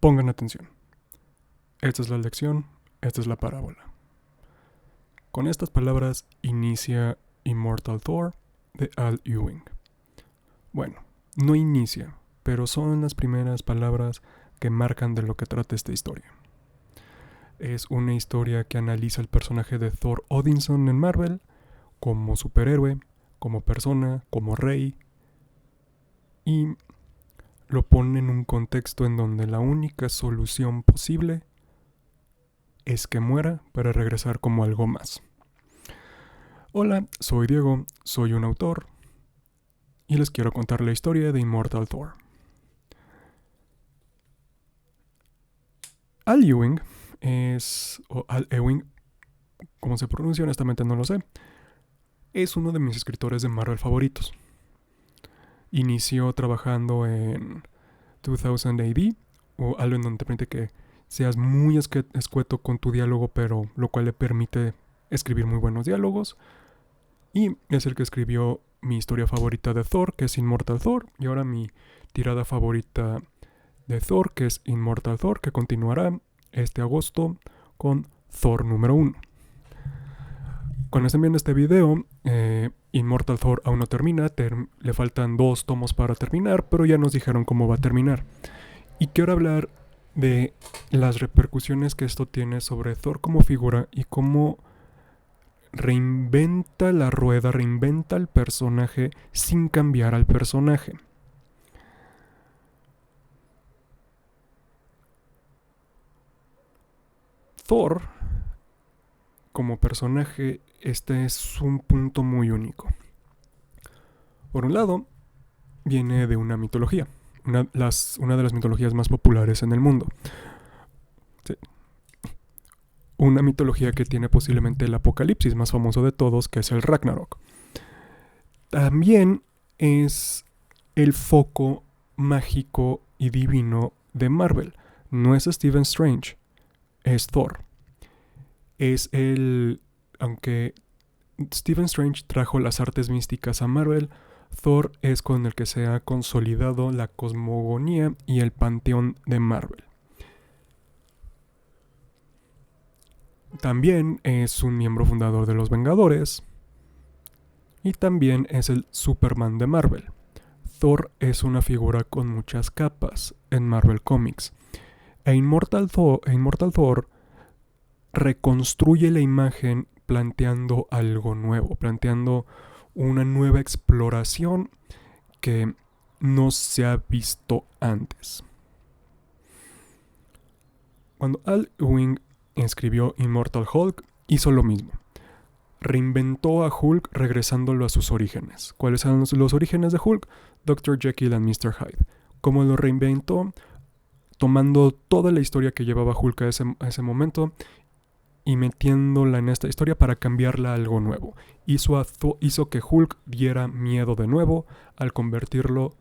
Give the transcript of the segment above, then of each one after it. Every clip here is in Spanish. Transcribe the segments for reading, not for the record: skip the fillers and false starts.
Pongan atención. Esta es la lección, esta es la parábola. Con estas palabras inicia Immortal Thor de Al Ewing. Bueno, no inicia, pero son las primeras palabras que marcan de lo que trata esta historia. Es una historia que analiza el personaje de Thor Odinson en Marvel como superhéroe, como persona, como rey, y lo pone en un contexto en donde la única solución posible es que muera para regresar como algo más. Hola, soy Diego, soy un autor y les quiero contar la historia de Immortal Thor. Al Ewing o Al Ewing, como se pronuncia honestamente no lo sé, es uno de mis escritores de Marvel favoritos. Inició trabajando en 2000 AD, o algo en donde te permite que seas muy escueto con tu diálogo, pero lo cual le permite escribir muy buenos diálogos. Y es el que escribió mi historia favorita de Thor, que es Immortal Thor, y ahora mi tirada favorita de Thor, que es Immortal Thor, que continuará este agosto con Thor número 1. Cuando estén viendo este video, Immortal Thor aún no termina, le faltan 2 tomos para terminar, pero ya nos dijeron cómo va a terminar. Y quiero hablar de las repercusiones que esto tiene sobre Thor como figura y cómo reinventa la rueda, reinventa el personaje sin cambiar al personaje. Thor, como personaje, este es un punto muy único. Por un lado, viene de una mitología, una de las mitologías más populares en el mundo. Sí. Una mitología que tiene posiblemente el apocalipsis más famoso de todos, que es el Ragnarok. También es el foco mágico y divino de Marvel. No es Stephen Strange, es Thor. Aunque Stephen Strange trajo las artes místicas a Marvel, Thor es con el que se ha consolidado la cosmogonía y el panteón de Marvel. También es un miembro fundador de los Vengadores y también es el Superman de Marvel. Thor es una figura con muchas capas en Marvel Comics. Immortal Thor reconstruye la imagen planteando algo nuevo, planteando una nueva exploración que no se ha visto antes. Cuando Al Ewing escribió Immortal Hulk, hizo lo mismo. Reinventó a Hulk regresándolo a sus orígenes. ¿Cuáles son los orígenes de Hulk? Dr. Jekyll and Mr. Hyde. ¿Cómo lo reinventó? Tomando toda la historia que llevaba Hulk a ese momento y metiéndola en esta historia para cambiarla a algo nuevo. Hizo que Hulk diera miedo de nuevo al convertirlo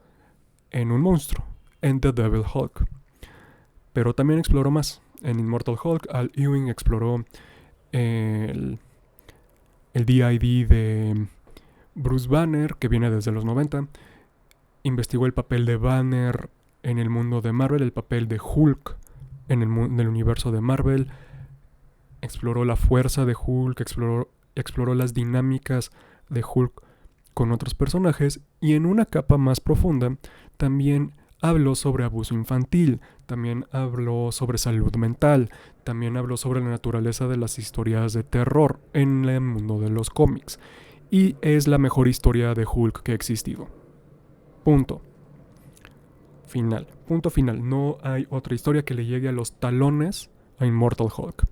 en un monstruo, en The Devil Hulk. Pero también exploró más. En Immortal Hulk, Al Ewing exploró el DID de Bruce Banner, que viene desde los 90. Investigó el papel de Banner en el mundo de Marvel, el papel de Hulk en el universo de Marvel. Exploró la fuerza de Hulk, exploró las dinámicas de Hulk con otros personajes, y en una capa más profunda también habló sobre abuso infantil, también habló sobre salud mental, también habló sobre la naturaleza de las historias de terror en el mundo de los cómics. Y es la mejor historia de Hulk que ha existido. Punto final. Punto final. No hay otra historia que le llegue a los talones a Immortal Hulk.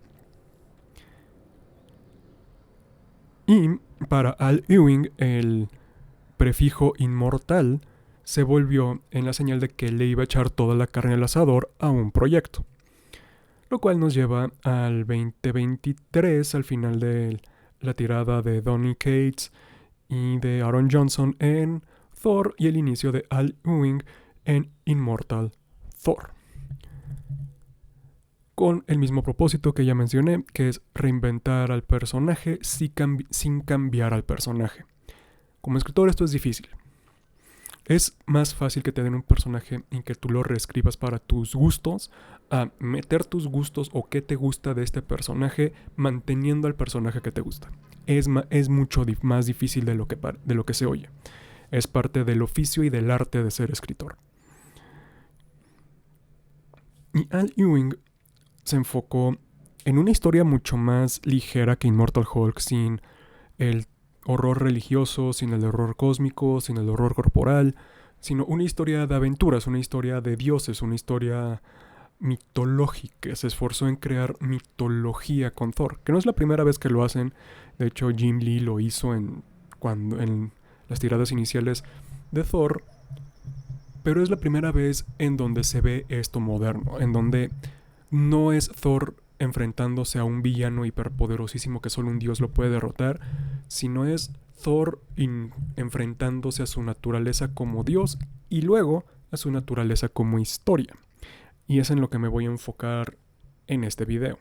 Y para Al Ewing, el prefijo inmortal se volvió en la señal de que le iba a echar toda la carne al asador a un proyecto. Lo cual nos lleva al 2023, al final de la tirada de Donny Cates y de Aaron Johnson en Thor, y el inicio de Al Ewing en Immortal Thor. Con el mismo propósito que ya mencioné, que es reinventar al personaje sin cambiar al personaje. Como escritor esto es difícil. Es más fácil que te den un personaje y que tú lo reescribas para tus gustos, a meter tus gustos o qué te gusta de este personaje manteniendo al personaje que te gusta. Es mucho más difícil de lo que se oye. Es parte del oficio y del arte de ser escritor. Y Al Ewing se enfocó en una historia mucho más ligera que Immortal Hulk, sin el horror religioso, sin el horror cósmico, sin el horror corporal, sino una historia de aventuras, una historia de dioses, una historia mitológica. Se esforzó en crear mitología con Thor, que no es la primera vez que lo hacen. De hecho, Jim Lee lo hizo en las tiradas iniciales de Thor, pero es la primera vez en donde se ve esto moderno, en donde no es Thor enfrentándose a un villano hiperpoderosísimo que solo un dios lo puede derrotar, sino es Thor enfrentándose a su naturaleza como dios y luego a su naturaleza como historia. Y es en lo que me voy a enfocar en este video.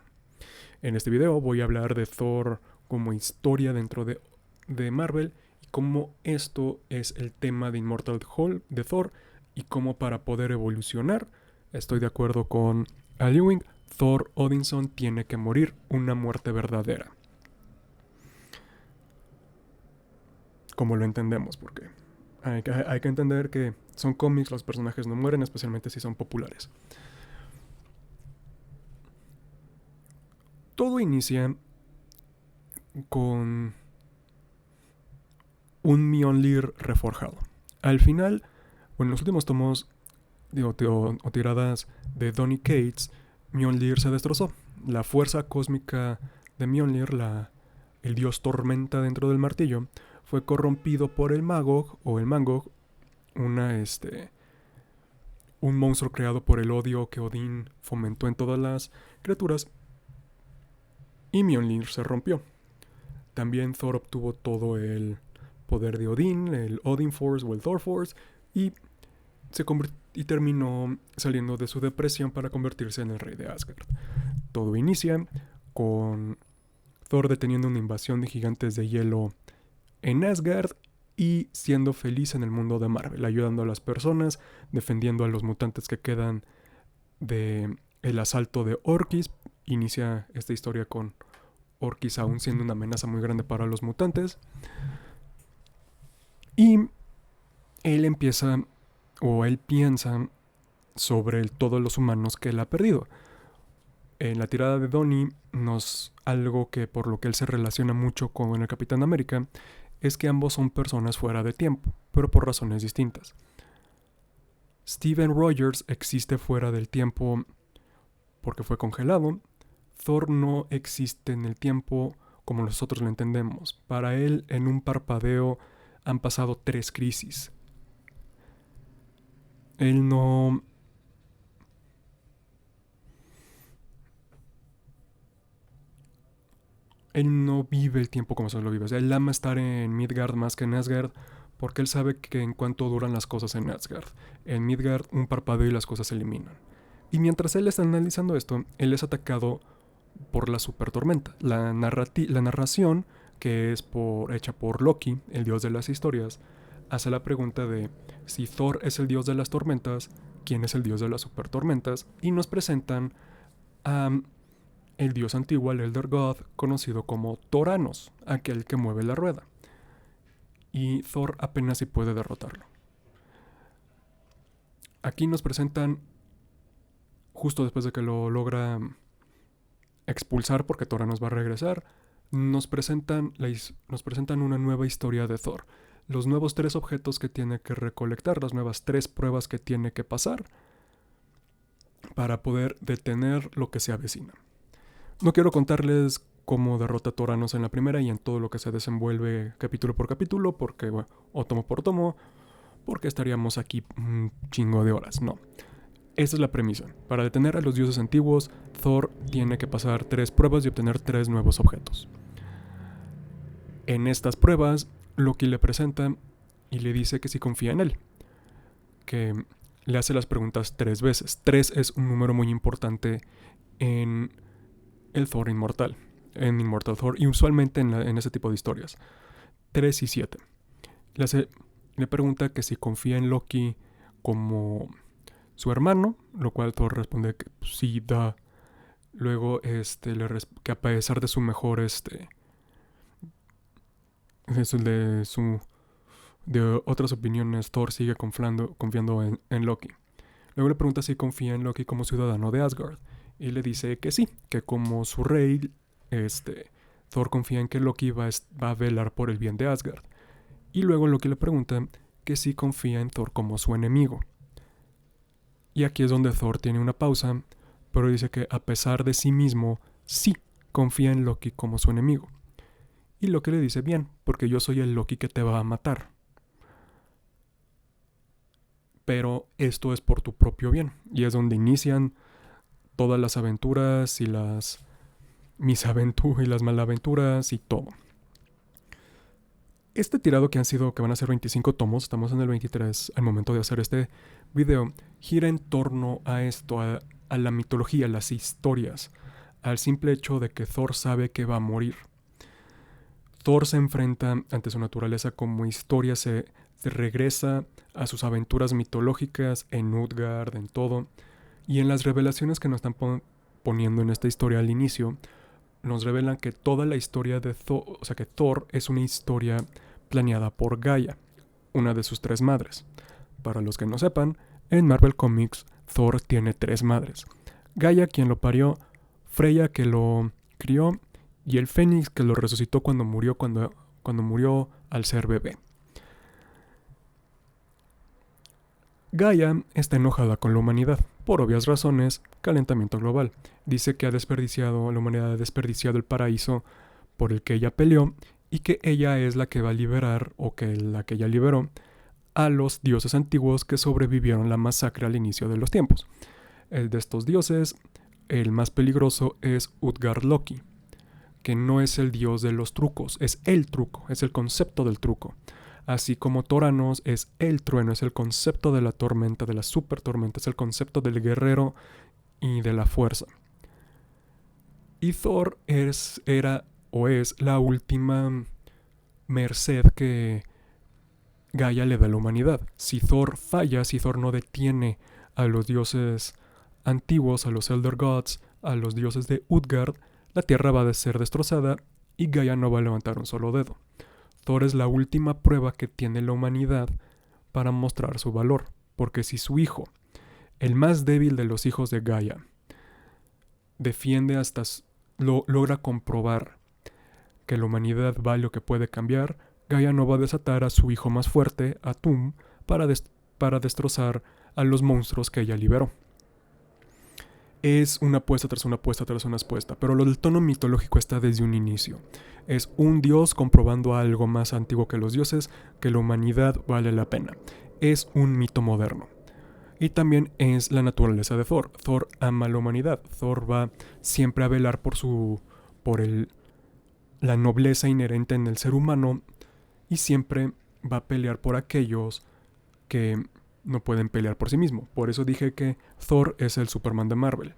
En este video voy a hablar de Thor como historia dentro de Marvel y cómo esto es el tema de Immortal Hulk de Thor y cómo para poder evolucionar, estoy de acuerdo con Al Ewing, Thor Odinson tiene que morir una muerte verdadera. Como lo entendemos, porque hay que entender que son cómics, los personajes no mueren, especialmente si son populares. Todo inicia con un Mjolnir reforjado. Al final, o en los últimos tomos o tiradas de Donny Cates, Mjolnir se destrozó. La fuerza cósmica de Mjolnir, el dios tormenta dentro del martillo, fue corrompido por el Magog o el Mangog, un monstruo creado por el odio que Odín fomentó en todas las criaturas, y Mjolnir se rompió. También Thor obtuvo todo el poder de Odín, el Odin Force o el Thor Force, y terminó saliendo de su depresión para convertirse en el rey de Asgard. Todo inicia con Thor deteniendo una invasión de gigantes de hielo en Asgard y siendo feliz en el mundo de Marvel, ayudando a las personas, defendiendo a los mutantes que quedan del asalto de Orkis. Inicia esta historia con Orkis aún siendo una amenaza muy grande para los mutantes. Y él piensa sobre todos los humanos que él ha perdido. En la tirada de Donny, algo que por lo que él se relaciona mucho con el Capitán América es que ambos son personas fuera de tiempo, pero por razones distintas. Steven Rogers existe fuera del tiempo porque fue congelado. Thor no existe en el tiempo como nosotros lo entendemos. Para él, en un parpadeo han pasado 3 crisis. Él no vive el tiempo como se lo vive. O sea, él ama estar en Midgard más que en Asgard porque él sabe que en cuanto duran las cosas en Asgard. En Midgard un parpadeo y las cosas se eliminan. Y mientras él está analizando esto, él es atacado por la supertormenta. La narración, que es hecha por Loki, el dios de las historias, hace la pregunta de si Thor es el dios de las tormentas, ¿quién es el dios de las supertormentas? Y nos presentan a el dios antiguo, el Elder God, conocido como Thoranos, aquel que mueve la rueda. Y Thor apenas si puede derrotarlo. Aquí nos presentan, justo después de que lo logra expulsar porque Thoranos va a regresar, nos presentan una nueva historia de Thor. Los nuevos 3 objetos que tiene que recolectar, las nuevas 3 pruebas que tiene que pasar para poder detener lo que se avecina. No quiero contarles cómo derrota a Thoranos en la primera y en todo lo que se desenvuelve capítulo por capítulo, porque, o tomo por tomo, porque estaríamos aquí un chingo de horas. No. Esta es la premisa. Para detener a los dioses antiguos, Thor tiene que pasar 3 pruebas y obtener 3 nuevos objetos. En estas pruebas, Loki le presenta y le dice que sí confía en él. Que le hace las preguntas 3 veces. 3 es un número muy importante en el Thor inmortal. En Immortal Thor y usualmente en ese tipo de historias. 3 y 7. Le hace Le pregunta que si confía en Loki como su hermano, lo cual Thor responde que sí, da. Luego, que a pesar de su mejor, de otras opiniones, Thor sigue confiando en Loki. Luego le pregunta si confía en Loki como ciudadano de Asgard. Y le dice que sí, que como su rey, Thor confía en que Loki va a velar por el bien de Asgard. Y luego Loki le pregunta que sí confía en Thor como su enemigo. Y aquí es donde Thor tiene una pausa, pero dice que a pesar de sí mismo, sí confía en Loki como su enemigo. Y Loki le dice, bien, porque yo soy el Loki que te va a matar. Pero esto es por tu propio bien. Y es donde inician todas las aventuras y mis aventuras y las malaventuras y todo. Este tirado que van a ser 25 tomos, estamos en el 23 al momento de hacer este video, gira en torno a esto, a la mitología, las historias, al simple hecho de que Thor sabe que va a morir. Thor se enfrenta ante su naturaleza como historia, se regresa a sus aventuras mitológicas en Utgard, en todo, y en las revelaciones que nos están poniendo en esta historia al inicio, nos revelan que toda la historia de Thor, o sea que Thor es una historia planeada por Gaia, una de sus 3 madres. Para los que no sepan, en Marvel Comics Thor tiene 3 madres. Gaia, quien lo parió, Freya, que lo crió, y el Fénix, que lo resucitó cuando murió al ser bebé. Gaia está enojada con la humanidad, por obvias razones, calentamiento global. Dice que la humanidad ha desperdiciado el paraíso por el que ella peleó y que ella es la que va a liberar, o que la que ella liberó, a los dioses antiguos que sobrevivieron la masacre al inicio de los tiempos. El de estos dioses, el más peligroso es Utgard Loki, que no es el dios de los trucos, es el truco, es el concepto del truco. Así como Thoranos es el trueno, es el concepto de la tormenta, de la super tormenta, es el concepto del guerrero y de la fuerza. Y Thor era la última merced que Gaia le da a la humanidad. Si Thor falla, si Thor no detiene a los dioses antiguos, a los Elder Gods, a los dioses de Utgard, la tierra va a ser destrozada y Gaia no va a levantar un solo dedo. Thor es la última prueba que tiene la humanidad para mostrar su valor, porque si su hijo, el más débil de los hijos de Gaia, defiende logra comprobar que la humanidad vale o que puede cambiar, Gaia no va a desatar a su hijo más fuerte, a Tum, para destrozar a los monstruos que ella liberó. Es una apuesta tras una apuesta tras una apuesta, pero lo del tono mitológico está desde un inicio. Es un dios comprobando algo más antiguo que los dioses, que la humanidad vale la pena. Es un mito moderno. Y también es la naturaleza de Thor. Thor ama a la humanidad. Thor va siempre a velar por la nobleza inherente en el ser humano y siempre va a pelear por aquellos que no pueden pelear por sí mismo. Por eso dije que Thor es el Superman de Marvel.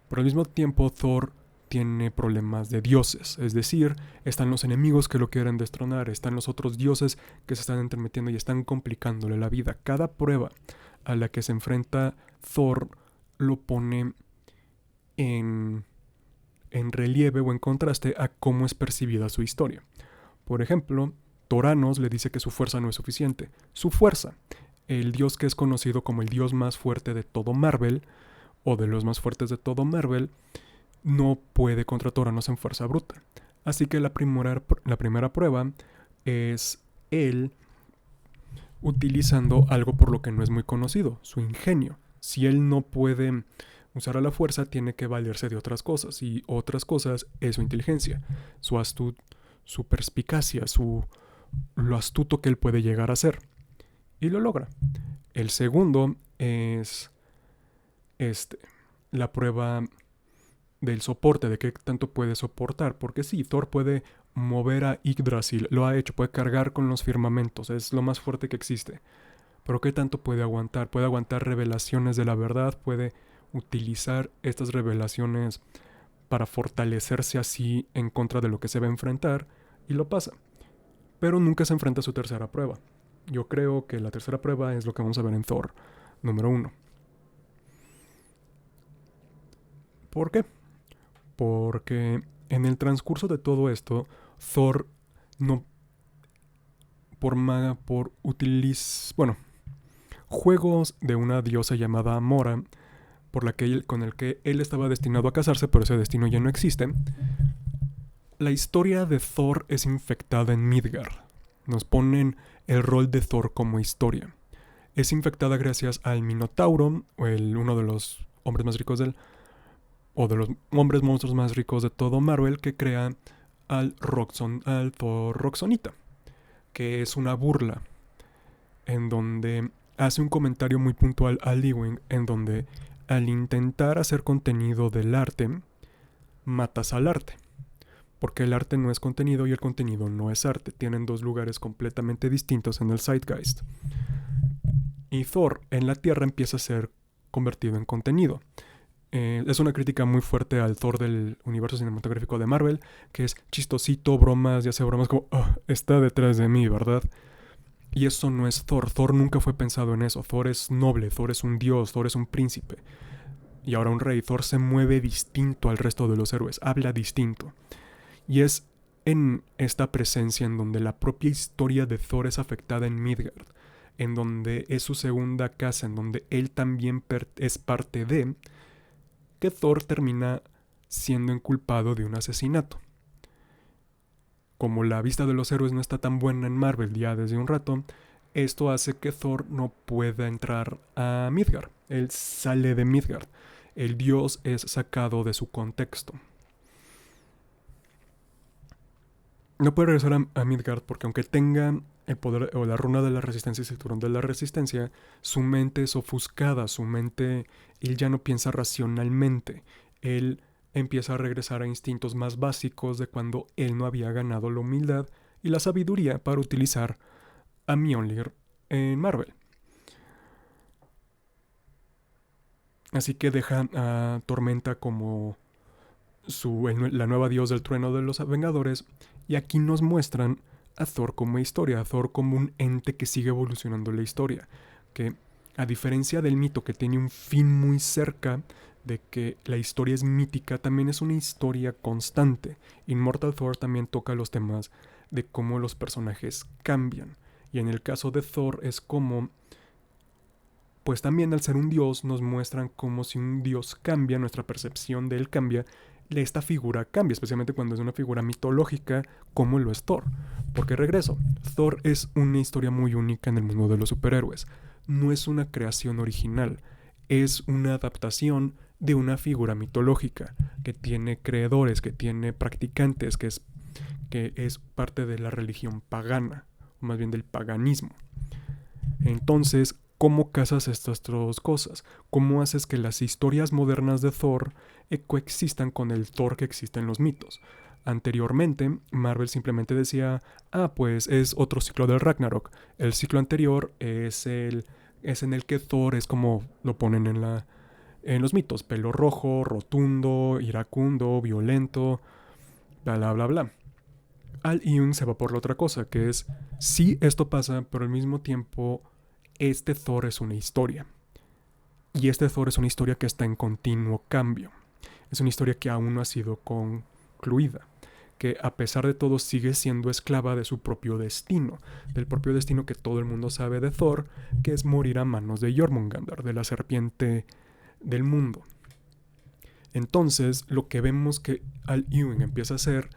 Pero al mismo tiempo Thor tiene problemas de dioses, es decir, están los enemigos que lo quieren destronar, están los otros dioses que se están entremetiendo y están complicándole la vida. Cada prueba a la que se enfrenta Thor lo pone en relieve o en contraste a cómo es percibida su historia. Por ejemplo, Thoranos le dice que su fuerza no es suficiente. Su fuerza, el dios que es conocido como el dios más fuerte de todo Marvel, o de los más fuertes de todo Marvel, no puede contra Thoranos en fuerza bruta. Así que la primera prueba es él utilizando algo por lo que no es muy conocido, su ingenio. Si él no puede usar a la fuerza, tiene que valerse de otras cosas, y otras cosas es su inteligencia, su perspicacia, lo astuto que él puede llegar a ser. Y lo logra. El segundo es la prueba del soporte, de qué tanto puede soportar, porque sí, Thor puede mover a Yggdrasil, lo ha hecho, puede cargar con los firmamentos, es lo más fuerte que existe, pero qué tanto puede aguantar revelaciones de la verdad, puede utilizar estas revelaciones para fortalecerse así en contra de lo que se va a enfrentar, y lo pasa, pero nunca se enfrenta a su tercera prueba. yo creo que la tercera prueba es lo que vamos a ver en Thor número 1. ¿Por qué? Porque en el transcurso de todo esto, Thor no por juegos de una diosa llamada Mora, con el que él estaba destinado a casarse, pero ese destino ya no existe. La historia de Thor es infectada en Midgard. Nos ponen el rol de Thor como historia. Es infectada gracias al Minotauro, uno de los hombres más ricos de los hombres monstruos más ricos de todo Marvel, que crea al Thor Roxonita, que es una burla, en donde hace un comentario muy puntual a Lewin, en donde al intentar hacer contenido del arte, matas al arte. Porque el arte no es contenido y el contenido no es arte. Tienen dos lugares completamente distintos en el Zeitgeist. Y Thor en la Tierra empieza a ser convertido en contenido. Es una crítica muy fuerte al Thor del universo cinematográfico de Marvel, que es chistosito, bromas, y hace bromas como, está detrás de mí, ¿verdad? Y eso no es Thor. Thor nunca fue pensado en eso. Thor es noble, Thor es un dios, Thor es un príncipe. Y ahora un rey. Thor se mueve distinto al resto de los héroes, habla distinto. Y es en esta presencia en donde la propia historia de Thor es afectada en Midgard, en donde es su segunda casa, en donde él también es parte de, que Thor termina siendo inculpado de un asesinato. Como la vista de los héroes no está tan buena en Marvel ya desde un rato, esto hace que Thor no pueda entrar a Midgard. Él sale de Midgard. El dios es sacado de su contexto. No puede regresar a Midgard porque aunque tenga el poder o la runa de la resistencia y el cinturón de la resistencia, su mente es ofuscada, él ya no piensa racionalmente. Él empieza a regresar a instintos más básicos de cuando él no había ganado la humildad y la sabiduría para utilizar a Mjolnir en Marvel. Así que deja a Tormenta como la nueva dios del trueno de los Vengadores, y aquí nos muestran a Thor como historia, a Thor como un ente que sigue evolucionando la historia, que a diferencia del mito que tiene un fin muy cerca, de que la historia es mítica, también es una historia constante. Immortal Thor también toca los temas de cómo los personajes cambian, y en el caso de Thor es como, pues también al ser un dios nos muestran como si un dios cambia, nuestra percepción de él cambia, esta figura cambia, especialmente cuando es una figura mitológica como lo es Thor. Porque regreso, Thor es una historia muy única en el mundo de los superhéroes. No es una creación original, es una adaptación de una figura mitológica que tiene creadores, que tiene practicantes, que es parte de la religión pagana, o más bien del paganismo. Entonces, ¿cómo casas estas dos cosas? ¿Cómo haces que las historias modernas de Thor coexistan con el Thor que existe en los mitos? Anteriormente, Marvel simplemente decía, pues es otro ciclo del Ragnarok. El ciclo anterior es en el que Thor es como lo ponen en los mitos. Pelo rojo, rotundo, iracundo, violento, bla, bla, bla, bla. Al Ewing se va por la otra cosa, que es, sí, esto pasa, pero al mismo tiempo este Thor es una historia. Y este Thor es una historia que está en continuo cambio. Es una historia que aún no ha sido concluida, que a pesar de todo sigue siendo esclava de su propio destino, del propio destino que todo el mundo sabe de Thor, que es morir a manos de Jormungandr, de la serpiente del mundo. Entonces, lo que vemos que Al Ewing empieza a hacer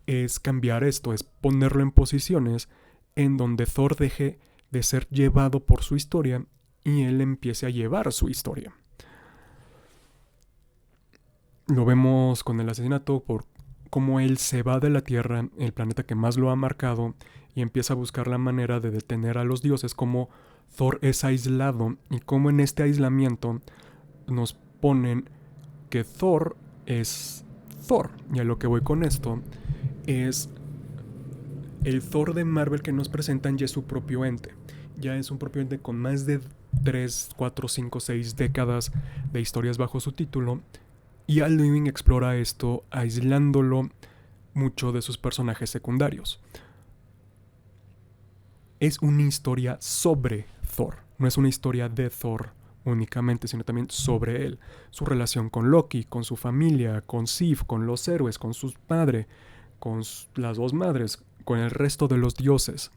es cambiar esto, es ponerlo en posiciones en donde Thor deje de ser llevado por su historia y él empiece a llevar su historia. Lo vemos con el asesinato, por cómo él se va de la Tierra, el planeta que más lo ha marcado, y empieza a buscar la manera de detener a los dioses, como Thor es aislado y cómo en este aislamiento nos ponen que Thor es Thor. Y a lo que voy con esto es el Thor de Marvel que nos presentan ya es su propio ente. Ya es un propio ente con más de 3, 4, 5, 6 décadas de historias bajo su título. Y Al Ewing explora esto aislándolo mucho de sus personajes secundarios. es una historia sobre Thor. No es una historia de Thor únicamente, sino también sobre él. Su relación con Loki, con su familia, con Sif, con los héroes, con su padre, con las dos madres, con el resto de los dioses.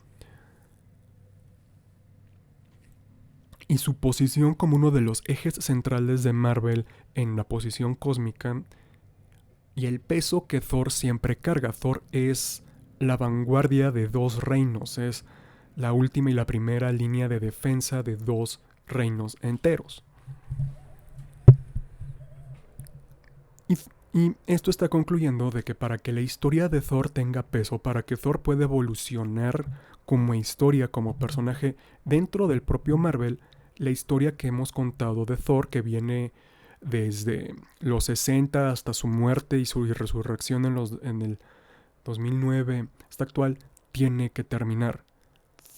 Y su posición como uno de los ejes centrales de Marvel en la posición cósmica y el peso que Thor siempre carga. Thor es la vanguardia de dos reinos, es la última y la primera línea de defensa de dos reinos enteros. Y esto está concluyendo de que para que la historia de Thor tenga peso, para que Thor pueda evolucionar como historia, como personaje dentro del propio Marvel, la historia que hemos contado de Thor, que viene desde los 60 hasta su muerte y su resurrección en el 2009 hasta actual, tiene que terminar.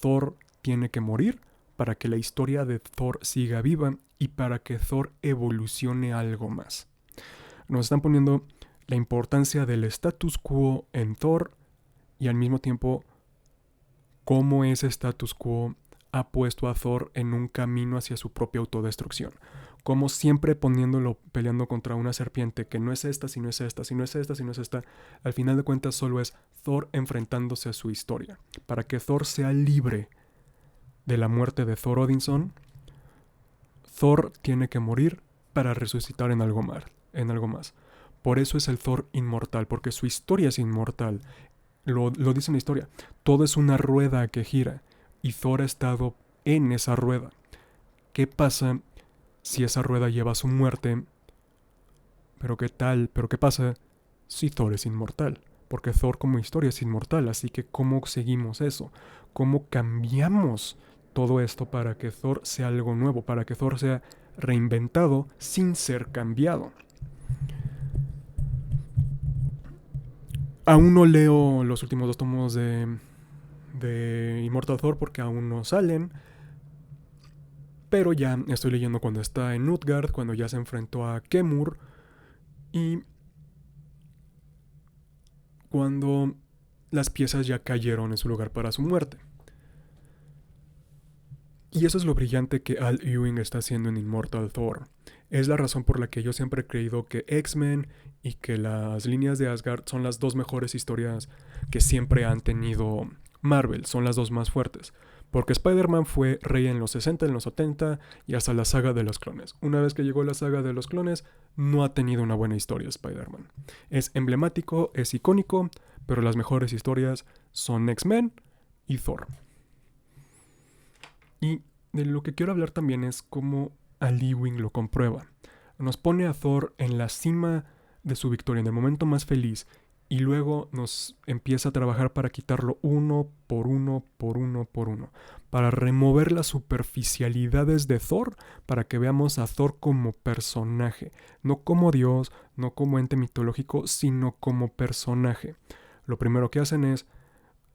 Thor tiene que morir para que la historia de Thor siga viva y para que Thor evolucione algo más. Nos están poniendo la importancia del status quo en Thor y al mismo tiempo cómo ese status quo ha puesto a Thor en un camino hacia su propia autodestrucción. Como siempre poniéndolo peleando contra una serpiente que no es esta, sino es esta, sino es esta, sino es esta. Al final de cuentas solo es Thor enfrentándose a su historia. Para que Thor sea libre de la muerte de Thor Odinson, Thor tiene que morir para resucitar en algo más. Por eso es el Thor inmortal, porque su historia es inmortal. Lo dice en la historia. Todo es una rueda que gira y Thor ha estado en esa rueda. ¿Qué pasa si esa rueda lleva a su muerte? ¿Pero qué tal? ¿Pero qué pasa si Thor es inmortal? Porque Thor como historia es inmortal, así que ¿cómo seguimos eso? ¿Cómo cambiamos todo esto para que Thor sea algo nuevo, para que Thor sea reinventado sin ser cambiado? Aún no leo los últimos 2 tomos de Immortal Thor porque aún no salen, pero ya estoy leyendo cuando está en Utgard, cuando ya se enfrentó a Kemur y cuando las piezas ya cayeron en su lugar para su muerte. Y eso es lo brillante que Al Ewing está haciendo en Immortal Thor. Es la razón por la que yo siempre he creído que X-Men y que las líneas de Asgard son las dos mejores historias que siempre han tenido Marvel, son las dos más fuertes. Porque Spider-Man fue rey en los 60, en los 70 y hasta la saga de los clones. Una vez que llegó la saga de los clones, no ha tenido una buena historia Spider-Man. Es emblemático, es icónico, pero las mejores historias son X-Men y Thor. Y de lo que quiero hablar también es cómo Al Ewing lo comprueba. Nos pone a Thor en la cima de su victoria, en el momento más feliz, y luego nos empieza a trabajar para quitarlo uno por uno, para remover las superficialidades de Thor, para que veamos a Thor como personaje, no como Dios, no como ente mitológico, sino como personaje. Lo primero que hacen es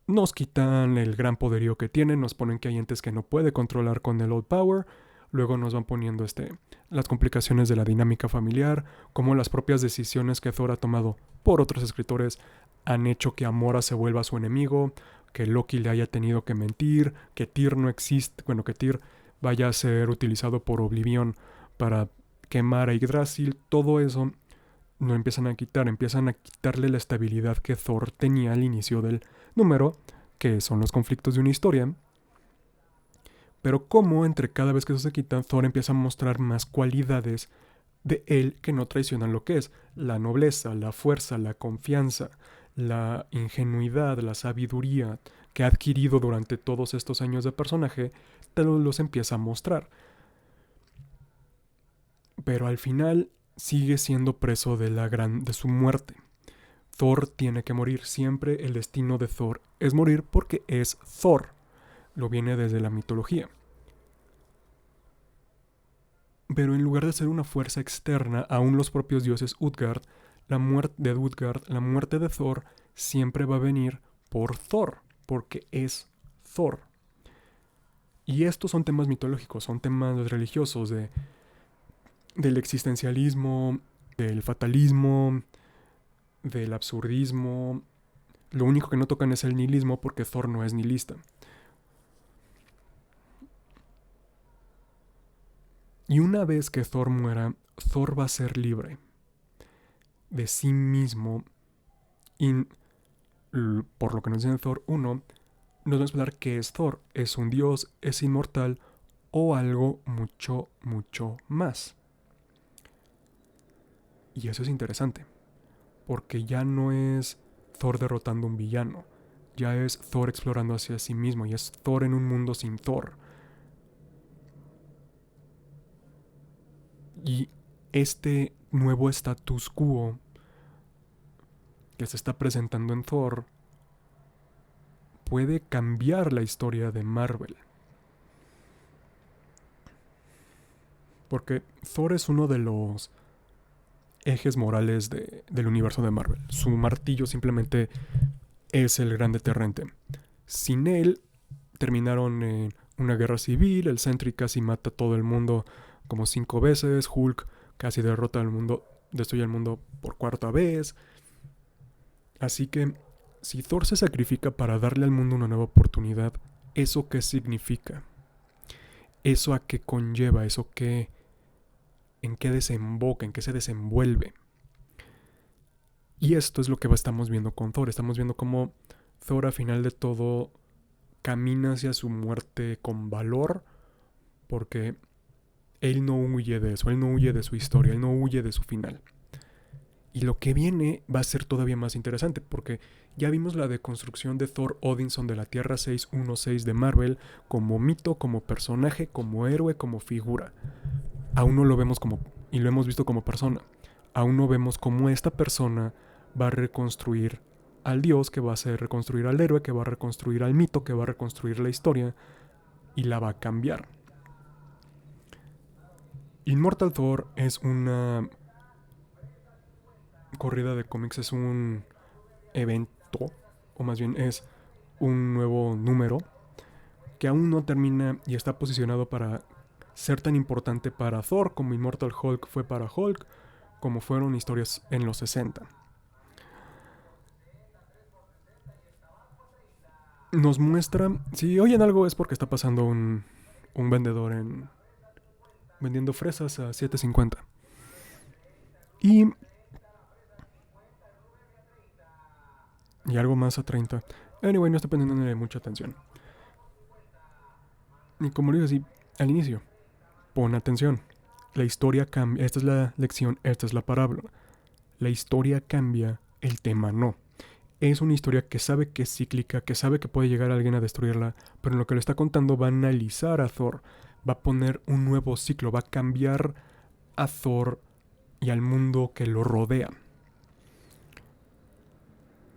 nos quitan el gran poderío que tienen, nos ponen que hay entes que no puede controlar con el Old Power, luego nos van poniendo las complicaciones de la dinámica familiar, como las propias decisiones que Thor ha tomado por otros escritores han hecho que Amora se vuelva su enemigo, que Loki le haya tenido que mentir, que Tyr no existe, que Tyr vaya a ser utilizado por Oblivion para quemar a Yggdrasil, todo eso no empiezan a quitarle la estabilidad que Thor tenía al inicio del número, que son los conflictos de una historia. Pero como entre cada vez que eso se quita, Thor empieza a mostrar más cualidades de él que no traicionan lo que es la nobleza, la fuerza, la confianza, la ingenuidad, la sabiduría que ha adquirido durante todos estos años de personaje, te los empieza a mostrar. Pero al final sigue siendo preso de su muerte. Thor tiene que morir. Siempre el destino de Thor es morir porque es Thor. Lo viene desde la mitología. Pero en lugar de ser una fuerza externa, aún los propios dioses Utgard, la muerte de Thor siempre va a venir por Thor, porque es Thor. Y estos son temas mitológicos, son temas religiosos del existencialismo, del fatalismo, del absurdismo. Lo único que no tocan es el nihilismo porque Thor no es nihilista. Y una vez que Thor muera, Thor va a ser libre de sí mismo. Y por lo que nos dice en Thor 1, nos va a explicar qué es Thor. Es un dios, es inmortal o algo mucho, mucho más. Y eso es interesante, porque ya no es Thor derrotando a un villano, ya es Thor explorando hacia sí mismo, y es Thor en un mundo sin Thor. Y este nuevo status quo que se está presentando en Thor puede cambiar la historia de Marvel. Porque Thor es uno de los ejes morales del universo de Marvel. Su martillo simplemente es el gran deterrente. Sin él, terminaron en una guerra civil, el Sentry casi mata a todo el mundo como 5 veces, Hulk casi derrota al mundo, destruye el mundo por 4ª vez. Así que, si Thor se sacrifica para darle al mundo una nueva oportunidad, ¿eso qué significa? ¿Eso a qué conlleva? ¿Eso qué? ¿En qué desemboca? ¿En qué se desenvuelve? Y esto es lo que estamos viendo con Thor. Estamos viendo cómo Thor, a final de todo, camina hacia su muerte con valor, porque él no huye de eso, él no huye de su historia, él no huye de su final. Y lo que viene va a ser todavía más interesante, porque ya vimos la deconstrucción de Thor Odinson de la Tierra 616 de Marvel como mito, como personaje, como héroe, como figura. Aún no lo vemos como, y lo hemos visto como persona. Aún no vemos cómo esta persona va a reconstruir al dios, que va a hacer reconstruir al héroe, que va a reconstruir al mito, que va a reconstruir la historia y la va a cambiar. Immortal Thor es una corrida de cómics, es un evento, o más bien es un nuevo número que aún no termina y está posicionado para ser tan importante para Thor como Immortal Hulk fue para Hulk, como fueron historias en los 60. Nos muestra, si oyen algo es porque está pasando un vendedor vendiendo fresas a 7.50. Y algo más a 30. Anyway, no estoy poniéndole mucha atención. Y como lo digo así al inicio, pon atención. La historia cambia. Esta es la lección, esta es la parábola. La historia cambia, el tema no. Es una historia que sabe que es cíclica, que sabe que puede llegar alguien a destruirla, pero en lo que le está contando va a analizar a Thor, va a poner un nuevo ciclo, va a cambiar a Thor y al mundo que lo rodea.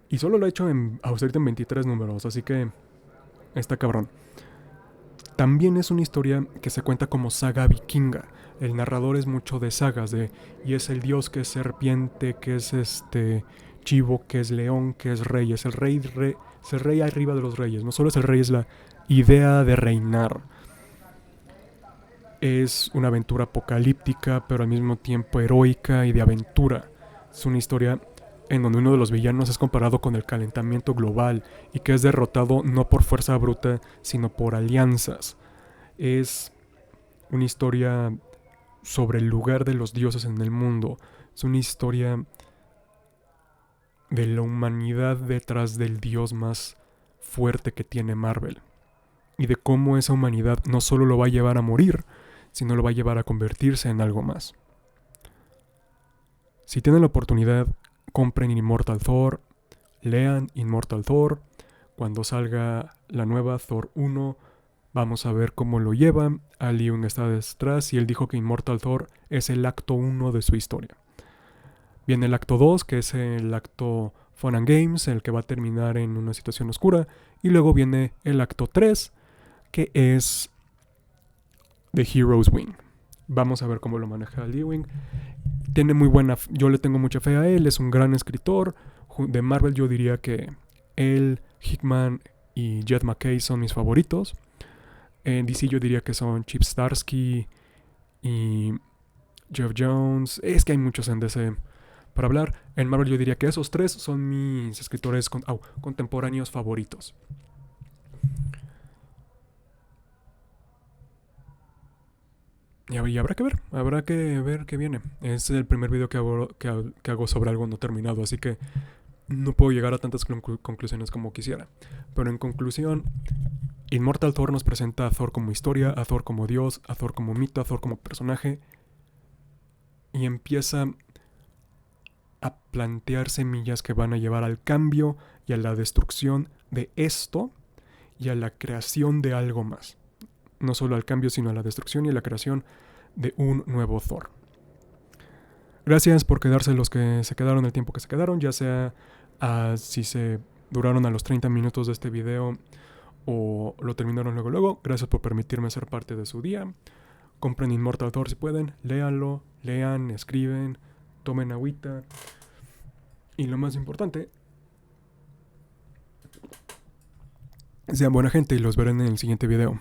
Y solo lo ha hecho ahorita en 23 números, así que está cabrón. También es una historia que se cuenta como saga vikinga. El narrador es mucho de sagas, y es el dios que es serpiente, que es chivo, que es león, que es rey. Es el rey arriba de los reyes. No solo es el rey, es la idea de reinar. Es una aventura apocalíptica, pero al mismo tiempo heroica y de aventura. Es una historia en donde uno de los villanos es comparado con el calentamiento global y que es derrotado no por fuerza bruta, sino por alianzas. Es una historia sobre el lugar de los dioses en el mundo. Es una historia de la humanidad detrás del dios más fuerte que tiene Marvel. Y de cómo esa humanidad no solo lo va a llevar a morir, sino lo va a llevar a convertirse en algo más. Si tienen la oportunidad, compren Immortal Thor, lean Immortal Thor. Cuando salga la nueva Thor 1, vamos a ver cómo lo llevan. Ali Ewing está detrás y él dijo que Immortal Thor es el acto 1 de su historia. Viene el acto 2, que es el acto Fun and Games, el que va a terminar en una situación oscura. Y luego viene el acto 3, que es The Hero's Wing. Vamos a ver cómo lo maneja Ali Ewing. Tiene muy buena, yo le tengo mucha fe a él, es un gran escritor. De Marvel yo diría que él, Hickman y Jed MacKay son mis favoritos. En DC yo diría que son Chip Zdarsky y Geoff Jones. Es que hay muchos en DC para hablar. En Marvel yo diría que esos tres son mis escritores contemporáneos favoritos. Y habrá que ver qué viene. Es el primer video que hago sobre algo no terminado, así que no puedo llegar a tantas conclusiones como quisiera. Pero en conclusión, Immortal Thor nos presenta a Thor como historia, a Thor como dios, a Thor como mito, a Thor como personaje. Y empieza a plantear semillas que van a llevar al cambio y a la destrucción de esto y a la creación de algo más. No solo al cambio, sino a la destrucción y a la creación de un nuevo Thor. Gracias por quedarse los que se quedaron el tiempo que se quedaron, ya sea si se duraron a los 30 minutos de este video o lo terminaron luego. Gracias por permitirme ser parte de su día. Compren Immortal Thor si pueden, léanlo, lean, escriben, tomen agüita. Y lo más importante, sean buena gente y los veré en el siguiente video.